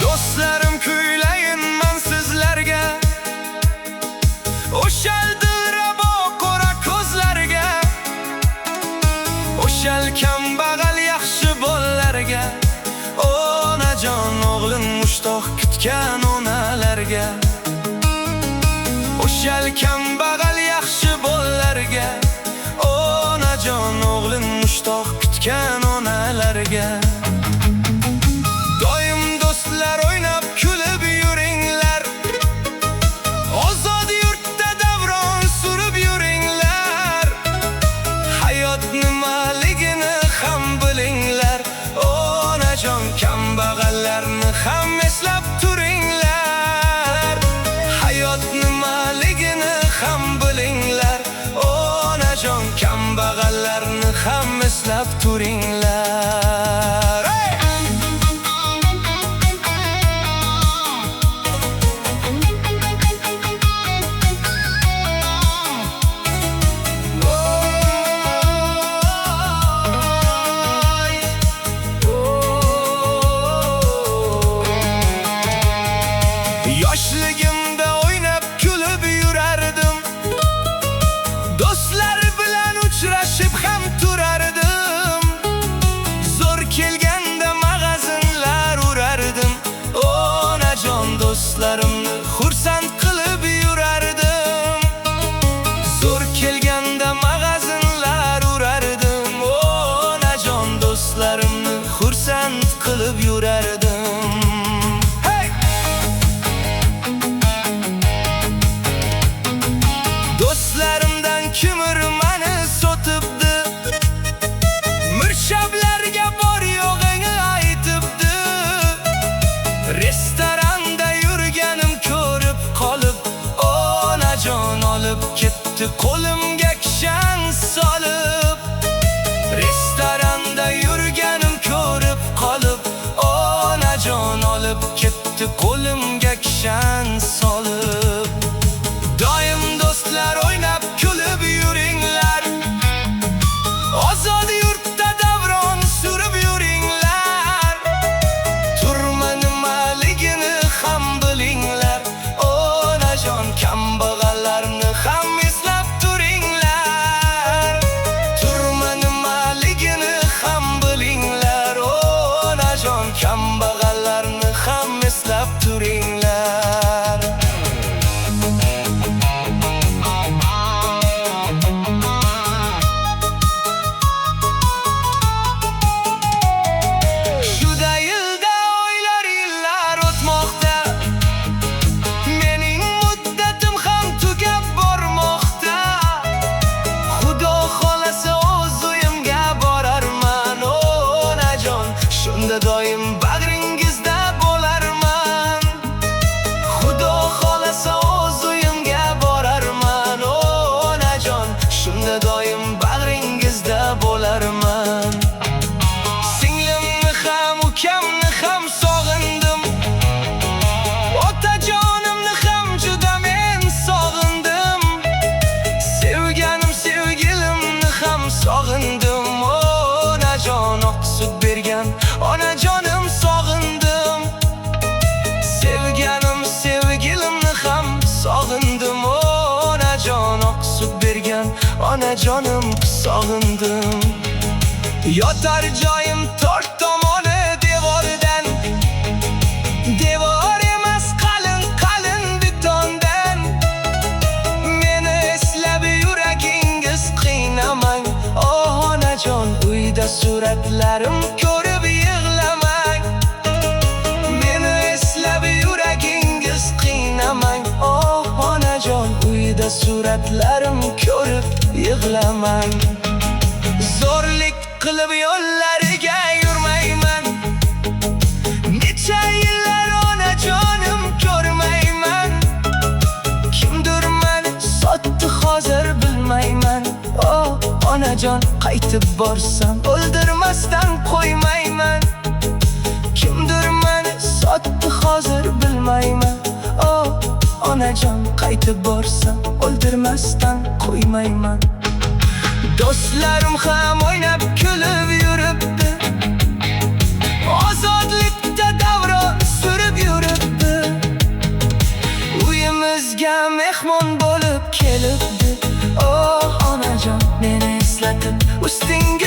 Dostlarım kuylayın men sizlerge, o'shal qora ko'zlarga, o'shal kambag'al yaxshi bolalarga, onajon o'g'lim mushtoq kutgan onalarga. O'shal kambag'al yaxshi bolalarga, onajon o'g'lim mushtoq kutgan onalarga. Doim do'stlar o'ynab kulib yuringlar, ozod yurtda davron surib yuringlar. Hayot nimaligini ham bilinglar, onajon kambag'allarni ham eslab turinglar. Hayot nimaligini ham bilinglar, onajon kambag'allarni ham eslab turinglar. Yoshligimda o'ynab kulib yurardim, do'stlar bilan uchrashib ham turardim. Zo'r kelganda mag'azinlar urardim, onajon do'stlarimni xursand qilib yurardim. Zo'r kelganda mag'azinlar urardim, onajon do'stlarimni xursand qilib yurardim. Do'stlarimdan kimir meni sotibdi, mirshablarga bor yo'g'ini aytibdi. Restoranda yurganim ko'rib qolib, onajon olib ketdi qo'limga kishan solib. Restoranda yurganim ko'rib qolib, onajon olib ketdi qo'limga kishan solib. Doim do'stlar o'ynab kulib yuringlar, ozod yurtda davron surib yuringlar. Turma nimaligini ham bilinglar, onajon kambag'allarni ham eslab turinglar. Turma nimaligini ham bilinglar, onajon kambag'allarni ham eslab turinglar. Doim bag'ringizda bo'larman, Xudo xolasa o'z uyimga borarman, onajon shunda doim bag'ringizda bo'larman. Singlimni ham ukamni ham sog'indim, otajonimni ham juda men sog'indim. Sevganim sevgilimni ham sog'indim, onajon oq sut bergan onajonim sog'indim. Sevganim sevgilimni ham sog'indim, onajon oq sut bergan onajonim sog'indim. Yotar joyim to'rt tomoni devordan, devor emas qalin qalin betondan. Meni eslab yuragingiz qiynamang, onajon uyda suratlarim ko'rib yig'lamang. Meni eslab yuragingiz qiynamang, onajon uyda suratlarim ko'rib yig'lamang. Zo'rlik qilib yo'llariga yurmayman, onajon qaytib borsam o'ldirmasdan qo'ymayman. Kimdir meni sotdi hozir bilmayman. Oh onajon qaytib borsam o'ldirmasdan qo'ymayman. Do'stlarim ham o'ynab kulib yuribdi, ozodlikda davron surib yuribdi. Uyimizga mehmon bo'lib kelibdi. Oh onajon meni eslatib ustingga